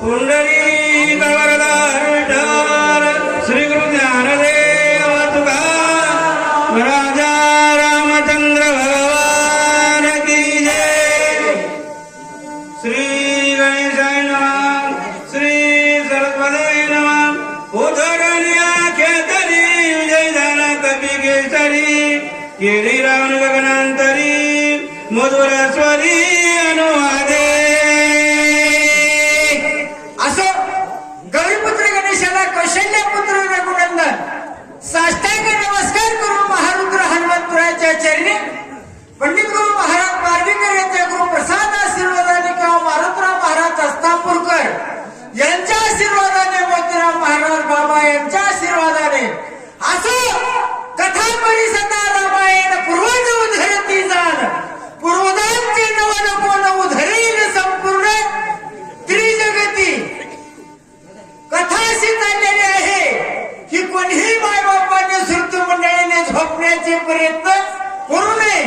पुंडरी गवरदार श्री गुरु ज्ञानदेव तुकाराम राजा रामचंद्र भगवान की जय। श्री गणेशाय नमः, श्री सरस्वती नमः। उद्धरण्या खेतरी विजय झाला कपी केसरी केली रावण गगनांतरी मधुर स्वरी अनुवादे। कौशल्यपुत्र रघुनंदन साष्टांग नमस्कार करून महारुद्र हनुमंतरायाच्या चरणी पंडित गुरु महाराज मार्गीकर यांच्या गुरु प्रसाद आशीर्वादाने किंवा मारुतराव महाराज अस्तापूरकर यांच्या आशीर्वादाने मोतीराम महाराज बाबा यांच्या आशीर्वादाने असो कथा परिसदा रामायण पूर्वज उधरती जाण पूर्वजांचे नवन कोण उधरेल संपूर्ण त्रिजगती कथा अशी चाललेली आहे की कोणीही मायबापाने श्रुती मंडळीने झोपण्याचे प्रयत्न करू नये।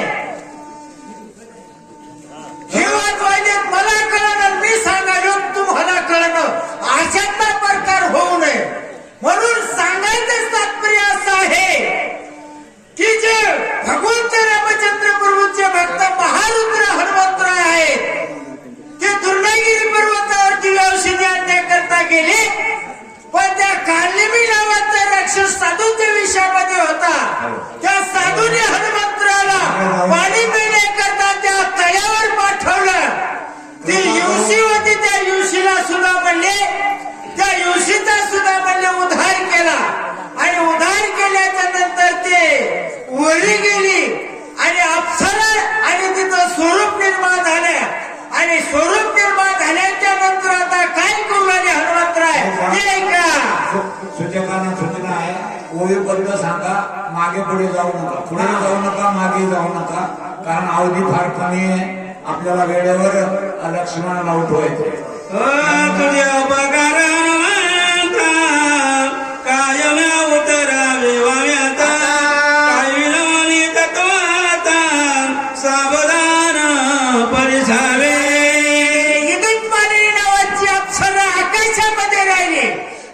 हे वाचवायचे मला कळणं मी सांगायला तुम्हाला कळणं अशातला प्रकार होऊ नये म्हणून सांगायचं तात्पर्य असं आहे की जे भगवंत रामचंद्र प्रभूंचे भक्त महारुद्र हनुमंतराय आहेत ते दुर्गागिरी पर्वतावर दिव्य औषधी आणण्याकरता गेले पण त्या कालिमी नावाचा राक्षस साधूच्या विषयामध्ये होता। त्या साधूने हनुमंतराला पाणी पिण्याकरता त्या तळ्यावर पाठवलं। ती युवशी होती त्या युवशीला सुद्धा म्हणले त्या युवशीचा सुद्धा म्हणले उद्धार केला आणि उद्धार केल्याच्या नंतर ते वरी गेली आणि अप्सरा आणि तिथं स्वरूप निर्माण झाल्या आणि स्वरूप निर्माण झाल्याच्या नंतर आता काय करू लागले हनुमंतराय हे का सूचकांना सूचना आहे ओळीबद्ध सांगा मागे पुढे जाऊ नका पुढे जाऊ नका मागे जाऊ नका कारण अवधी फार कमी आहे आपल्याला वेळेवर लक्ष्मणाला उठवायचे। तुझ्या कायम उतरावे वाव्याता कायविलोनी तत्वाता सावधान परिसावे। आकाशामध्ये राहिले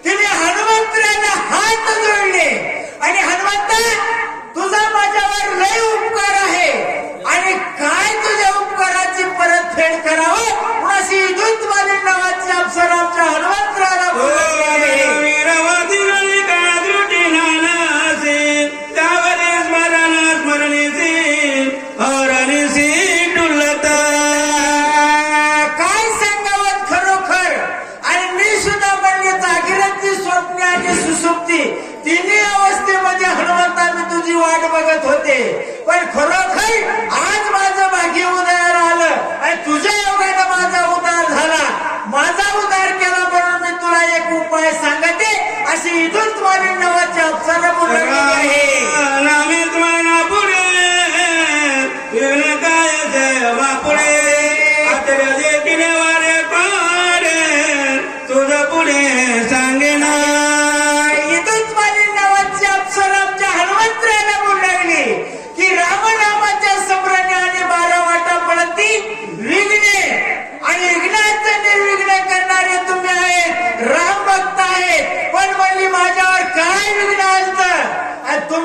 तिने हनुमंतराला हात जोडले आणि हनुमंता तुझा माझ्यावर लय उपकार आहे आणि काय तुझ्या उपकाराची परतफेड करावं कुणाशी विद्युतवाली नावाची अप्सरांच्या हनुमंतराला बोलवले। तिन्ही अवस्थेमध्ये हनुमंता मी तुझी वाट बघत होते पण खरोखर आज माझं भाग्य उदयावर आलं आणि तुझ्या योगाने माझा उद्धार झाला। माझा उद्धार केला म्हणून मी तुला एक उपाय सांगते अशी विद्युतवाणी नावाची अप्सरा बोललेली आहे। तो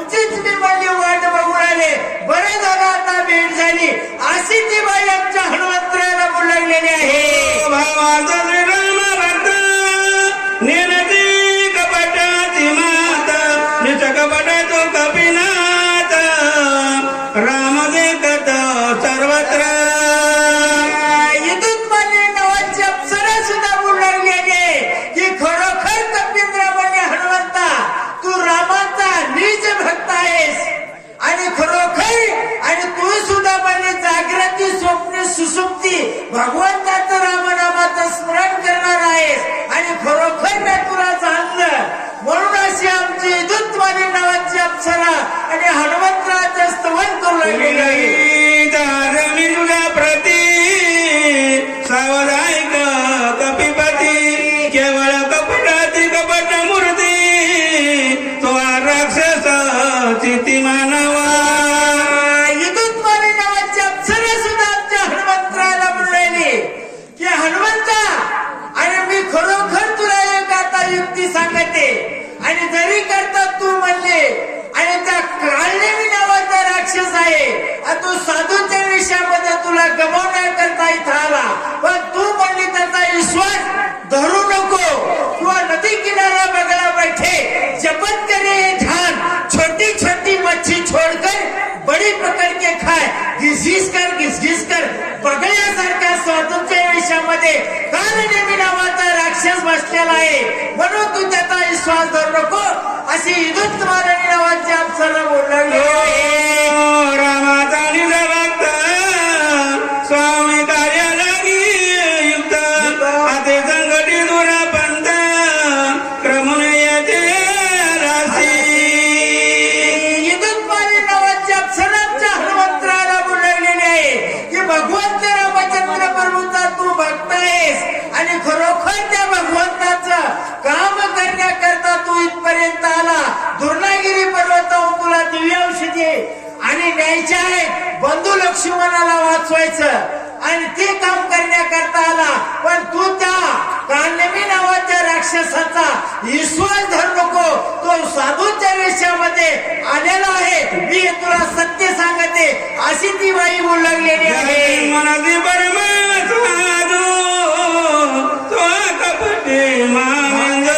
शक्ती सांगते आणि जरी करता तू म्हणले आणि त्या काळनेमी नावाचा राक्षस आहे आणि तो साधूच्या विषयामध्ये तुला गमावण्याकरता इथं आला पण तू म्हणली त्याचा विश्वास धरू नको किंवा नदी किनारा बगड़ा बैठे जपत करे ध्यान छोटी छोटी मच्छी छोड़कर बड़ी पकड़ के खाए घिस कर बगड्यासारख्या साधूच्या विषयामध्ये काळनेमी नावाचा राक्षस बसलेला आहे म्हणून तू त्याचा विश्वास धरू नको अशी इदुत महाराणी नावाची अप्सरा बोलली आहे रामाचा निजभक्त स्वामी कार्याला युक्त हाते संकटी दुरापंत क्रमून येते राशी इदुत महाराणी नावाची अप्सराच्या हनुमंतराला बोललेली आहे की भगवंत रामचंद्र प्रभूचा तू भक्त आहेस आणि खरोखर त्या भगवंताचं काम करण्याकरता तू इथपर्यंत आला दुर्नागिरी पर्वतावरून तुला दिव्य औषधी आणि न्यायचे आहे बंधू लक्ष्मणाला वाचवायचं आणि ते काम करण्याकरता आला पण तू त्या काळनेमी नावाच्या राक्षसाचा विश्वास धरू नको तो साधूच्या विषयामध्ये आलेला आहे मी तुला सत्य सांगते अशी ती बाई बोलू लागलेली आहे मनाची परमात्मा तो कपटी मामिंद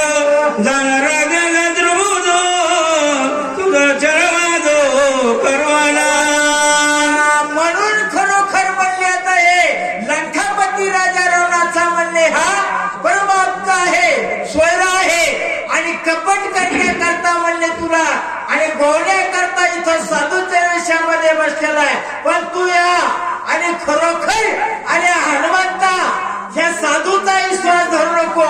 जाणार गद्रुबुद तुझं चरवादो करवाला म्हणून खरोखर म्हणले आता हे लंकापती राजा रावणाचा म्हणले हा परमात्मा आहे स्वैरा आहे आणि कपट करण्याकरता म्हणले तुला आणि गोवण्याकरता इथं साधूच्या वेशामध्ये बसलेला आहे पण तू या आणि खरोखर आणि हनुमंता ह्या साधूचा विश्वास धरू नको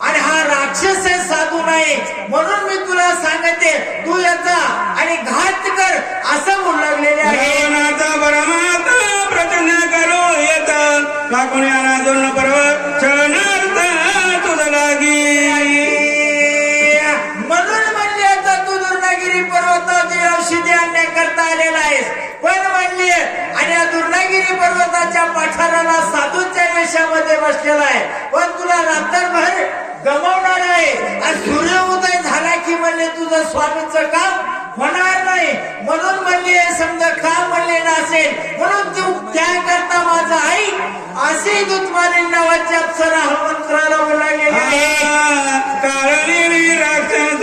आणि हा राक्षस आहे साधू नाही म्हणून मी तुला सांगते तू याचा आणि घात कर असं बोलू लागलेले आहे रावणाचा परमात्मा प्रचंड करो येत लागून याला दोन पर्व चरणार्थ तुझ लागी म्हणून म्हणले आता तू दुर्नागिरी पर्वताची औषधी आणण्याकरता आलेला आहेस पण म्हणले आणि या दुर्नागिरी पर्वताच्या पठाराला साधूच्या वेशामध्ये बसलेला आहे पण तुला रात्रभर गमावणार आहे आणि सूर्य उदय झाला की म्हणले तुझं स्वामीचं काम होणार नाही म्हणून म्हणले समजा काम म्हणले नसेल म्हणून तू त्याकरता माझा आई असे दुत्माने नावाच्या अप्सरा हनुमंतराला बोलायले काळनेमी राक्षस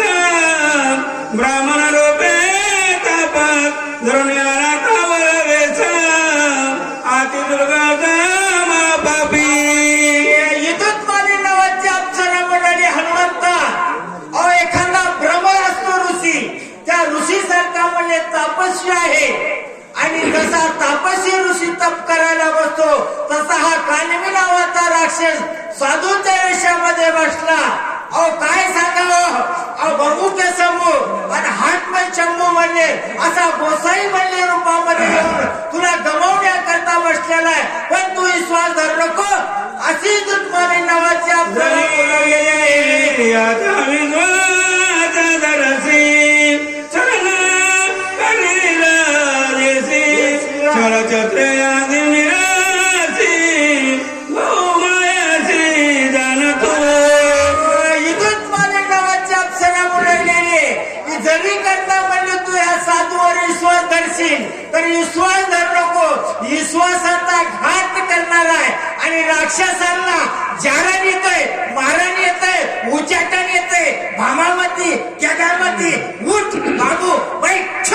ब्राह्मण रूपे तापत धरून याला कावर वेच आती दुर्गा पापी युद्धमाने नावाची अप्सरा मंडळी हनुमंता अहो एखादा भ्रमर असतो ऋषी त्या ऋषी सारखा म्हणजे तापस्वी आहे आणि जसा तापस्वी ऋषी तप करायला बसतो तसा हा काळनेमी नावाचा राक्षस साधूच्या वेशामध्ये बसला अहो काय सांगावं अहो बघू के समूह आणि हात में चंबू म्हणले असा गोसाई म्हणले रूपामध्ये येऊन तुला गमावण्याकरता बसलेला आहे पण तू विश्वास धरू नको अशी दुत्माने नावाची आपल्याला बोलावलेली आहे याचा विश्वास धरसी चरण करील देसी छळछत्रे आदी निरासी बहुमायासी जाणतो युद्धमाने नावाची अप्सरा बोलावलेली आहे जरी करता म्हणले तू ह्या साधूवर विश्वास धरशील तर विश्वास धरू नको विश्वासाचा घात करणार आहे आणि राक्षसांना जारण येतंय मारण येतंय उचाटन येतंय भामामती जगामती उठ बाबू बैठ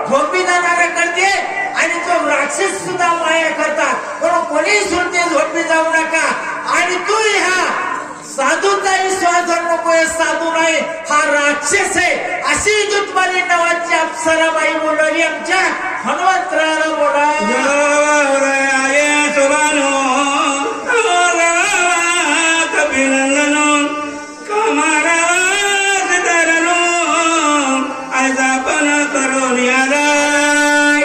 झोपी जाणारा करते आणि तो राक्षस सुद्धा माया करतात पण कोणी सुद्धा झोपी जाऊ नका आणि तू ह्या साधूचा विश्वास धरू नको साधू नाही हा राक्षस आहे अशी दुत्माने नावाची अप्सराबाई बोलवली आमच्या हनुमंतराला बोला अभिनंदन कमारा पण करून याला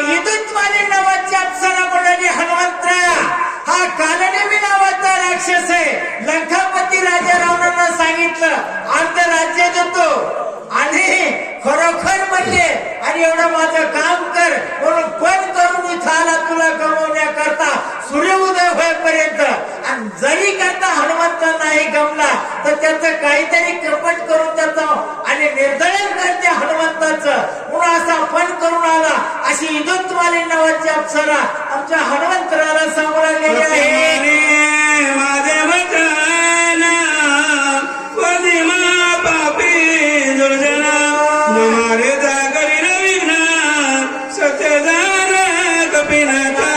युद्धमाने नावाची अप्सरा बोलवली हनुमंतरा हा कालनेमी नावाचा राक्षस आहे लंकापती राजा रावणाला सांगितलं अर्ध राज्य देतो आणि खरोखर म्हणले आणि एवढं माझं काम कर म्हणून पण करून इथं आला तुला गमवण्याकरता सूर्य उदय होईपर्यंत आणि जरी करता हनुमंत हनुमंत नाही गमला तर त्याचं काहीतरी कपट करून त्याचं आणि निर्दळन करते हनुमंताचं म्हणून असा फन करून आला अशी इदुत्माली नावाची अप्सरा आमच्या हनुमंतराला सांगू लागलेली आहे. माझे वचन वदिमा पापी दुर्जना मारे जागरी रविघ्न सत्यदान कपिनाथा.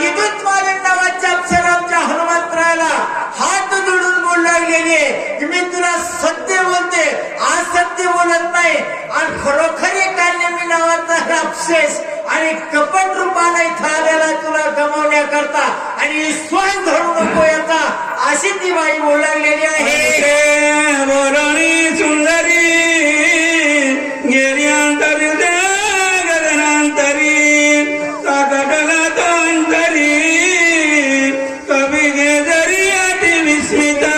इदुत्माली नावाच्या अप्सरा आमच्या हनुमंतराला हात जोडून बोलू लागलेली आहे की मी तुला सत्य बोलते आज सत्य बोलत नाही आणि खरोखर कान्यमी नावाचा राक्षस आणि कपट रूपाने इथं आलेला तुला गमावण्याकरता आणि विश्वास धरू नको याचा अशी ती बाई बोलू लागलेली आहे. बोलणी सुंदरी गेली अंतरी गगनांतरी काकटला तो अंतरी कवी गे जरी अति विस्मिता.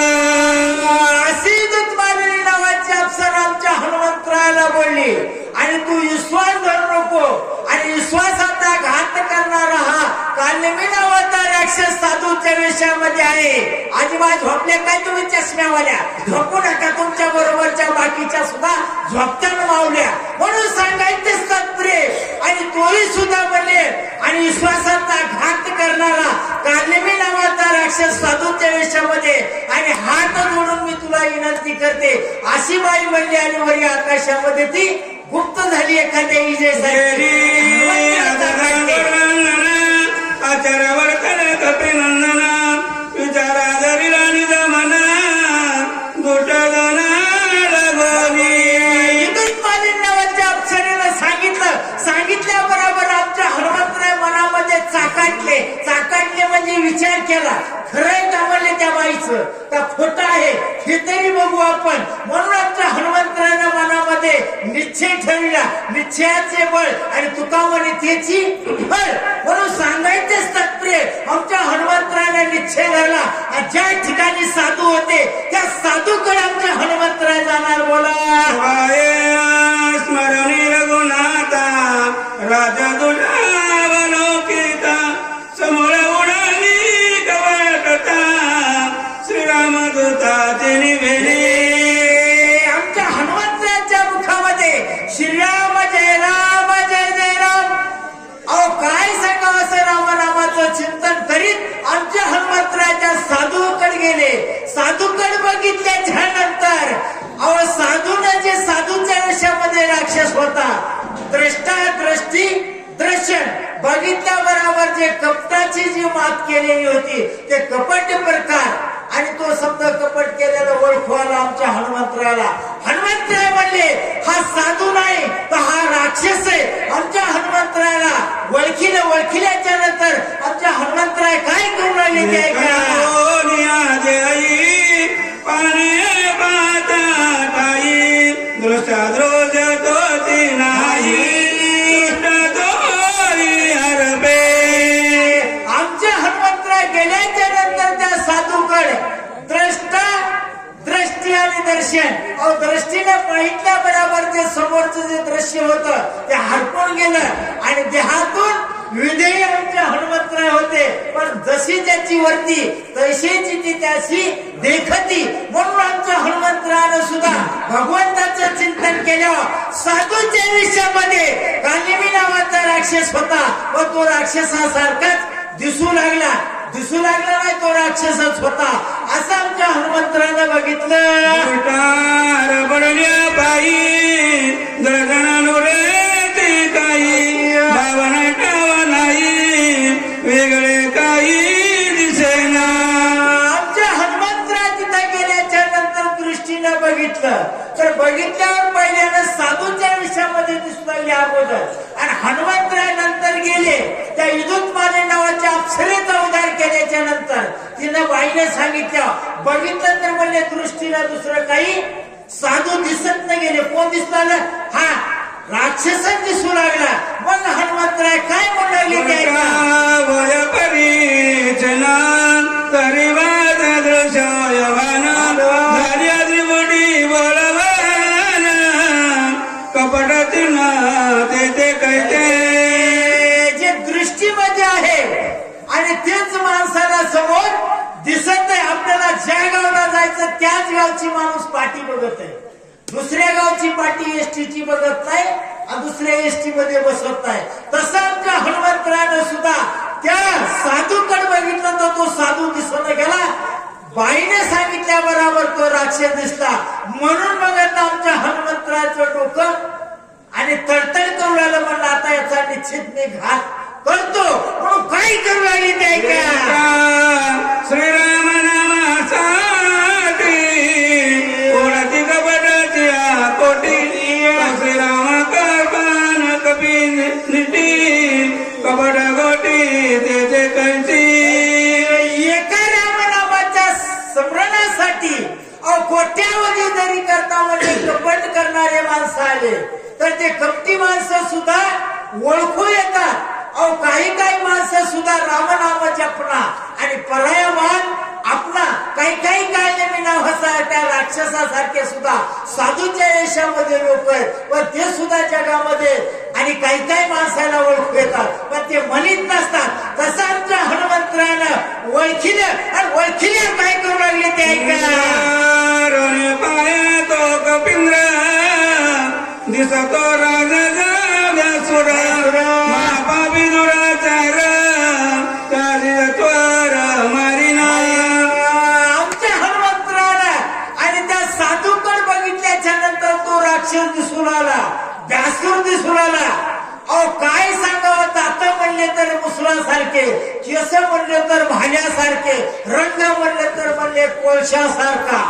अशी दुत्मालिनी नावाची अप्सरा आमच्या हनुमंतरायाला बोलली आणि तू विश्वास धरू नको आणि विश्वासाचा घात करणारा हा कान्यमी नावाचा राक्षस साधूच्या वेशामध्ये आहे. अजिबात झोपले काय तुम्ही चष्म्यावाल्या झोपू नका तुमच्या बरोबरच्या बाकीच्या सुद्धा झोपताना मावल्या म्हणून सांगायचे तात्पर्य आणि तोही सुद्धा म्हणले आणि विश्वासाचा घात करणारा कान्यमी नावाचा राक्षस साधूच्या वेशामध्ये आणि हात जोडून मी तुला विनंती करते अशी बाई म्हणली आणि वरी आकाशामध्ये ती गुप्त झाली एखाद्या विजयसाठी. आचार्यावर कपी नंदना विचारा जरी राणी जमना दुटदना लगोली. इदुत्मालिनी नावाच्या अप्सरेनं सांगितल्याबरोबर आमच्या हनुमंतराय मनामध्ये चाकाटले म्हणजे विचार केला खरंय का म्हणले त्या बाईचं का खोटं आहे हे तरी बघू आपण म्हणून आमच्या हनुमंतरायनं मनामध्ये निश्चय ठेवला निश्चयाचे बळ आणि तुका म्हणे त्याची फळ म्हणून सांगायचेच तात्पर्य आमच्या हनुमंतरायनं निश्चय धरला ज्या ठिकाणी साधू होते त्या साधूकडे आमच्या हनुमंतराय जाणार. बोला स्मरणी रघुनाथा राजा दुलावलोकिता समोर उडाली कवटता श्रीरामदूताचे निवेली. आमच्या हनुमंतराच्या मुखामध्ये श्रीराम जय राम जय जय राम. अहो काय सांगावं असं रामनामाचं चिंतन करीत आमच्या हनुमंतराच्या साधूकडे गेले. साधूकडे बघितल्याच्या नंतर अहो साधूनं जे साधूच्या वेशामध्ये राक्षस होता द्रष्टा दृष्टी दर्शन बघितल्याबरोबर जे कपटाची जी मात केलेली होती ते कपट प्रकार आणि तो शब्द कपट केलेला ओळखू आला आमच्या हनुमंतराला. हनुमंतराय म्हणले हा साधू नाही तर हा राक्षस आहे. आमच्या हनुमंतराला ओळखिल्याच्या नंतर आमच्या हनुमंतराय काय करू लागले ते ऐका. पाने पाता ताई दृष्टा द्रोज तोती नाही आमच्या हनुमंतराय गेल्याच्या नंतर त्या साधूकडे द्रष्टा दृष्टी आणि दर्शन अहो दृष्टीने पाहिल्या बरोबर जे समोरचं जे दृश्य होतं ते हरपून गेलं आणि देहातून विधेय आमच्या हनुमंतराय होते पण जशी त्याची वर्ती तशीची ती त्याशी देखती म्हणून आमच्या हनुमंतरायानं सुद्धा भगवंताचं चिंतन केल्यावर साधूच्या विषयामध्ये कान्यमी नावाचा राक्षस होता व तो राक्षसासारखाच दिसू लागला नाही तो राक्षसच होता असं आमच्या हनुमंतरानं बघितलं. बडल्या बाई दर्शनानुरे ते काही भावना टावा नाही वेगळे काही दिसेना. आमच्या हनुमंतराय तिथं गेल्याच्या नंतर दृष्टीनं बघितलं तर बघितल्यावर पहिल्यानं साधूच्या विषयामध्ये दिसू लागले अगोदर आणि हनुमंतराय नंतर गेले त्या इदुत्माली नावाच्या अप्सरेचा उद्धार केल्याच्या नंतर तिनं बाईने सांगितलं बघितलं तर म्हणले दृष्टीला दुसरं काही साधू दिसत नाही गेले. कोण दिसू लागलं हा राक्षसच दिसू लागला. मग हनुमंतराय काय म्हणू लागले वय परिचना तरी वाद दृश्यवाना झाल्या त्रिपुटी बोलवाना कपटातील ते कैते जे दृष्टीमध्ये आहे आणि तेच माणसाला समोर दिसत नाही आपल्याला ज्या गावाला जायचं त्याच गावची माणूस पाठी बघत आहे, दुसऱ्या गावची पाठी एसटीची बघत नाही आणि दुसऱ्या एसटी मध्ये बसत नाही. तसं आमच्या हनुमंतरायानं सुद्धा त्या साधूकडे बघितलं तर तो साधू दिसत गेला, बाईने सांगितल्या बरोबर तो राक्षस दिसला. म्हणून मग आता आमच्या हनुमंतरायाचं डोकं आणि तडतड करू लागलं. म्हणलं आता याचा निश्चित मी घात करतो. म्हणून काय करू लागली ते ऐका. श्रीराम नामासाठी कोणाची कपटाची कोटी, श्रीराम कर्पान कपी निटी कपट गोटी त्याचे कैची. एका रामनामाच्या स्मरणासाठी कोट्यावधी जरी करता म्हणजे कपट करणारे माणसं आले तर ते कपटी माणसं सुद्धा ओळखू येतात. काही काही माणसं सुद्धा रामनाम जपना आणि पर्यायमान आपला काही काही काळने नावाचा त्या राक्षसासारखे सुद्धा साधूच्या यशामध्ये लोक आहेत, पण ते सुद्धा जगामध्ये आणि काही काही माणसाला ओळखू येतात, पण ते म्हणत नसतात. तसं आमच्या हनुमंतरायानं ओळखीलं आणि ओळखील्या काय करू लागले ते ऐका. पाया तो कपिंद्र दिसतो राजसुर महापापी दुराचार त्वर मारिना. आमच्या हनुमंतरायानं आणि त्या साधूकडे बघितल्याच्या नंतर तो राक्षस दिसून आला, व्यासूर दिसून आला. काय सांगावं, दात म्हणले तर मुसळासारखे, केस म्हणले तर भाल्यासारखे, रंग म्हणले तर म्हणले कोळशासारखा.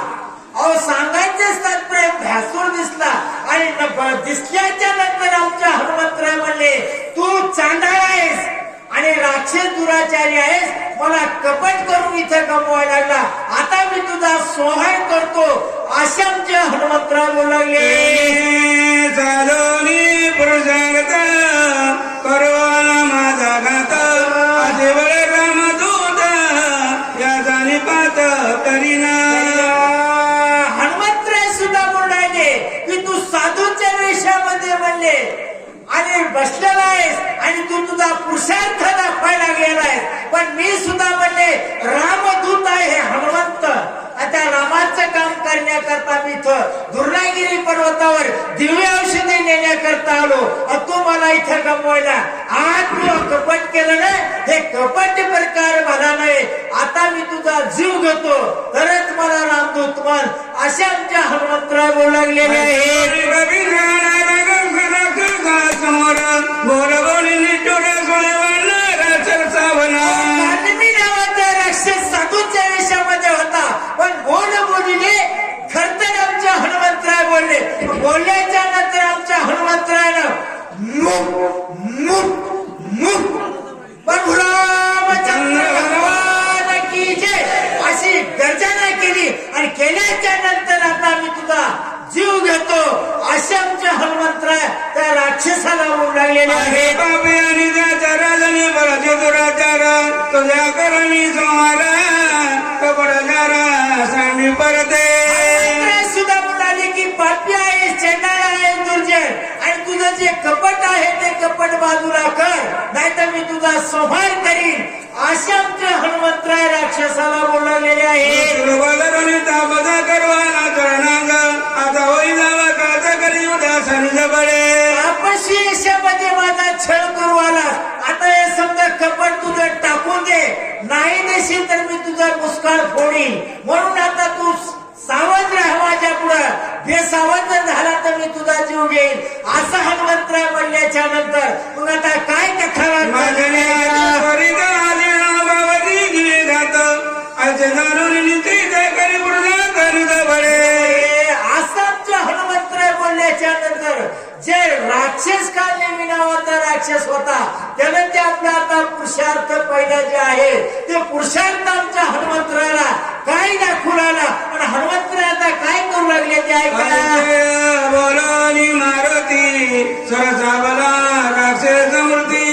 सांगायचंच तात्पर्य भ्यासूर दिसला आणि दिसल्याच्या नंतर आमच्या हनुमंतराय म्हणले तू चांडाळ आहेस आणि राक्षस दुराचारी आहेस, मला कपट करून इथं गमवायला लागला, आता मी तुझा सोहार करतो. असे आमचे हनुमंतराय बोलू लागले. चालोनी पुरुषार्थ करवाला माझा घात आजीवर रामदूत याचा निपात करीना. हनुमंतराय सुद्धा बोलायले की तू साधूच्या वेशामध्ये म्हणले आणि बसलेला आहेस आणि तू तुझा पुरुषार्थ दाखवायला गेलायस, पण मी सुद्धा म्हणले रामदूत आहे हनुमंत. आता रामाचं काम करण्याकरता मी इथं दुर्गागिरी पर्वतावर दिव्य औषधी नेण्याकरता आलो, तू मला इथं गमवायला. आज तू कपट केलं ना, हे कपट प्रकार मला नाही, आता मी तुझा जीव घेतो तरच मला रामदूत म्हण. असे आमच्या हनुमंतराय बोलू लागलेले आहे. समोर बोलबोली निठुर सोळवणार चरसावना. नावाचा राक्षस साधूच्या वेशामध्ये होता, पण बोलबोलीने खरतर आमच्या हनुमंतराय बोलले. बोलल्याच्या नंतर आमच्या हनुमंतरायानं रामचंद्र भगवान की जय अशी गर्जना केली आणि केल्याच्या नंतर आता मी तुझा जीव घेतो. असे आमचे हनुमंतराय त्या राक्षसाला बोलू लागलेले आहे. पापी आणि त्याच्या राजाने बराचे दुराचार तुझ्या करणी सोमार कपडगारा सांडी परते. सुद्धा म्हणाले की पापी आहे, चेंडाळ आहे, दुर्जय आणि तुझं जे कपट आहे ते कपट बाजूला कर, नाहीतर मी तुझा संहार करीन. असे आमचे हनुमंतराय राक्षसाला बोललेले आहे. बजा करवाला चरणांग आता होई जावा काचा करी उदासन जबडे. आपशी यशामध्ये माझा छळ करू आला, आता हे समजा कपट तुझं टाकून दे, नाही देशील तर मी तुझा मुस्काळ फोडीन. म्हणून आता तू सावध राहा माझ्या पुढं, बेसावध झाला तर मी तुझा जीव घेईन. असं हनुमंतराय म्हणल्याच्या नंतर मग आता काय कथा आमच्या हनुमंतराय बोलल्याच्या नंतर जे राक्षस का नेहमी नावाचा राक्षस होता त्यानं ते आपला आता पुरुषार्थ पहिला जे आहे ते पुरुषार्थ आमच्या हनुमंतरायाला काय दाखवून आला आणि हनुमंतराय आता काय करू लागले ते ऐका. बोलानी मारुती सरसावला राक्षस मूर्ती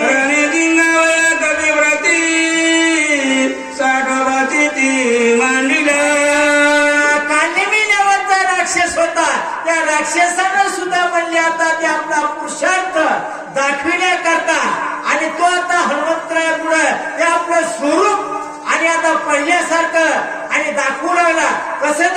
रणे दिंगावया कविव्रती साठोबाची ती मांडीला. कालिमी नावाचा राक्षस होता, त्या राक्षसानं सुद्धा म्हणले आता ते आपला पुरुषार्थ दाखविण्याकरता आणि तो आता हनुमंतरायापुढे ते आपलं स्वरूप आणि आता पहिल्यासारखं आणि लागला कसं